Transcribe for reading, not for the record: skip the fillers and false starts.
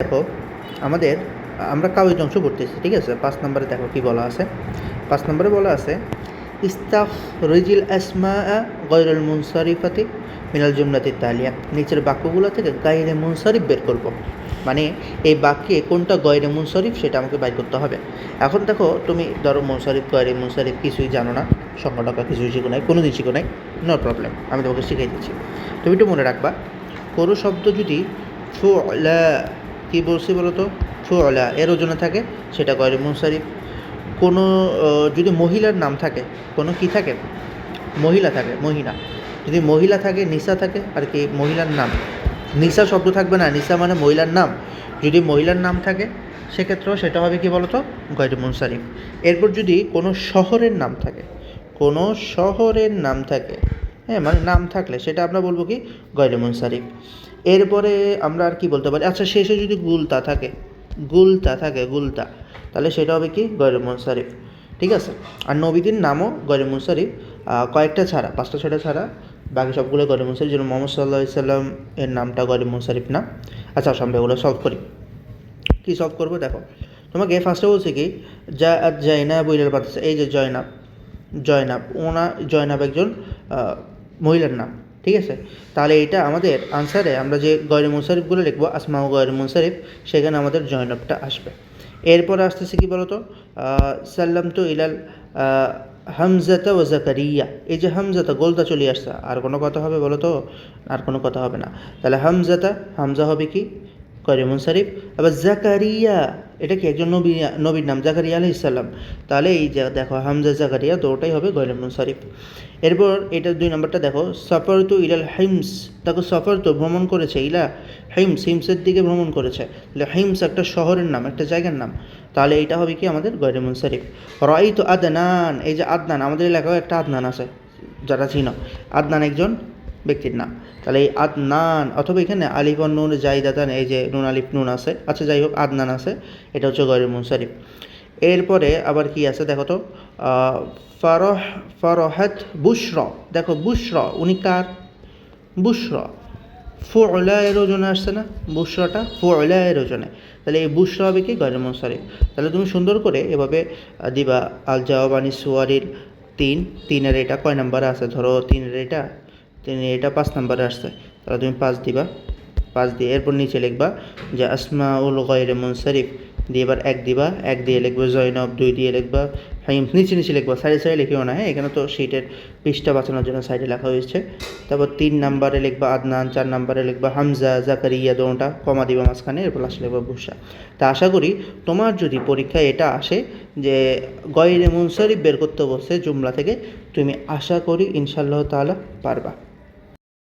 দেখো আমাদের আমরা কাউয়িদ অংশ পড়তেছি, ঠিক আছে। 5 নম্বরে দেখো কি বলা আছে। 5 নম্বরে বলা আছে ইস্তাখরিজিল আসমাআ গায়রুল মুনসারিফাতি মিনাল জুমলাতি তালিয়া। নিচের বাক্যগুলো থেকে গায়রে মুনসারিফ বের করব, মানে এই বাক্যে কোনটা গয়রে মুনসারিফ সেটা আমাকে বাইর করতে হবে। এখন দেখো তুমি ধরো মুনসারিফ গয়রে মুনসারিফ কিছুই জানো না, সংখ্যা টাকা কিছুই শিখো নাই, কোনো দিন শিখো নাই, নো প্রবলেম, আমি তোমাকে শিখিয়ে দিচ্ছি। তুমি একটু মনে রাখবা, কোনো শব্দ যদি ফুলা, কী বলছি বলো তো, ফুলা এর ওজনে থাকে সেটা গয়রে মুনসারিফ। কোনো যদি মহিলার নাম থাকে, কোনো কি থাকে, মহিলা থাকে, মহিলা, যদি মহিলা থাকে, নিসা থাকে, আর কি মহিলার নাম, নিসা শব্দ থাকবে না, নিসা মানে মহিলার নাম, যদি মহিলার নাম থাকে সেক্ষেত্রেও সেটা হবে কি বলতো, গয়রে মুনসারিফ। এরপর যদি কোনো শহরের নাম থাকে, কোনো শহরের নাম থাকে, হ্যাঁ মানে নাম থাকলে সেটা আমরা বলবো কি, গয়রে মুনসারিফ। এরপরে আমরা আর কি বলতে পারি, আচ্ছা শেষে যদি গুলতা থাকে, গুলতা থাকে, গুলতা, তাহলে সেটা হবে কি, গয়রে মুনসারিফ, ঠিক আছে। আর নবীদের নামও গয়রে মুনসারিফ, কয়েকটা ছাড়া, 5টা 6টা ছাড়া বাকি সবগুলো গয়রে মুনসারিফ, যেন মোহাম্মদ সাল্লাল্লাহু আলাইহি সাল্লাম এর নামটা গয়রে মুনসারিফ না। আচ্ছা আমরা এগুলো সলভ করি। কী সলভ করবো দেখো, তোমাকে ফার্স্টে বলছি কি, জাইনাব ইলাল মাদ্রাসা, এই যে জয়নাব, জয়নাব জয়নাব একজন মহিলার নাম, ঠিক আছে। তাহলে এটা আমাদের আনসারে আমরা যে গয়রে মুনসারিফগুলো লিখবো, আসমা ও গয়রে মুনসারিফ, সেখানে আমাদের জয়নাবটা আসবে। এরপরে আসতেছে কি বলতো, সাল্লাম তো ইলাল হামজাতা ও জাকারিয়া, এই যে হামজাতা গোলতা চলে আসছে, আর কোনো কথা হবে বলো তো, আর কোনো কথা হবে না। তাহলে হামজাতা, হামজা হবে কি, গয়রে মুনসারিফ। আবার জাকারিয়া, এটা কি একজন নবীর নাম, জাকারিয়া আলাইহিস সালাম, তাহলে এই যে দেখো হামজা জাকারিয়া দুটোই হবে গয়রে মুনসারিফ। এরপর এটা 2 নম্বরটা দেখো, সফর তো ইলাল হিমস, দেখো সফর তো ভ্রমণ করেছে, ইলা হিমস, হিমসের দিকে ভ্রমণ করেছে, তাহলে হিমস একটা শহরের নাম, একটা জায়গার নাম, তাহলে এটা হবে কি আমাদের গয়রে মুনসারিফ। রাআইতু আদনান, এই যে আদনান, আমাদের এলাকায় একটা আদনান আছে, যারা চিনো, আদনান একজন ব্যক্তির নাম, তাহলে এই আদনান, অথবা এখানে আলিফ আর নুন জাইদাতান, এই যে নুন আলিফ নুন আছে, আচ্ছা যাই হোক আদনান আছে, এটা হচ্ছে গয়রে মুনসারিফ। এরপরে আবার কি আছে দেখো তো, ফারহাত বুশরা, দেখো বুশরা উনি কার, বুশরা ফুলা এর ওজনে আসছে না, বুশরাটা ফুলা এর ওজনে, তাহলে এই বুশরা হবে কি, গয়রে মুনসারিফ। তাহলে তুমি সুন্দর করে এভাবে দিবা। আল জাওয়াবানি সুয়ারির 3 এটা কয় নাম্বারে আছে, ধরো 3 এটা 5 নাম্বারে আসছে, তাহলে তুমি 5 দিবা, 5 দিয়ে এরপর নিচে লিখবা যে আসমাউল গয়রে মুনসারিফ, দিয়ে এবার 1 দিবা, 1 দিয়ে লিখবে জয়নব, 2 দিয়ে লিখবা হাইম, নিচে লিখবা, সাইডে লিখিও না, হ্যাঁ এখানে তো শীটের পৃষ্ঠা বাঁচানোর জন্য সাইডে লেখা হয়েছে। তারপর 3 নাম্বারে লিখবা আদনান, 4 নাম্বারে লিখবা হামজা জাকারিয়া, দুটোটা কমা দিবা মাঝখানে, এরপর লাস্টে লিখবা বুশরা। তা আশা করি তোমার যদি পরীক্ষায় এটা আসে যে গয়রে মুনসারিফ বের করতে বসে জুমলা থেকে, তুমি আশা করি ইনশাআল্লাহ তাআলা পারবা।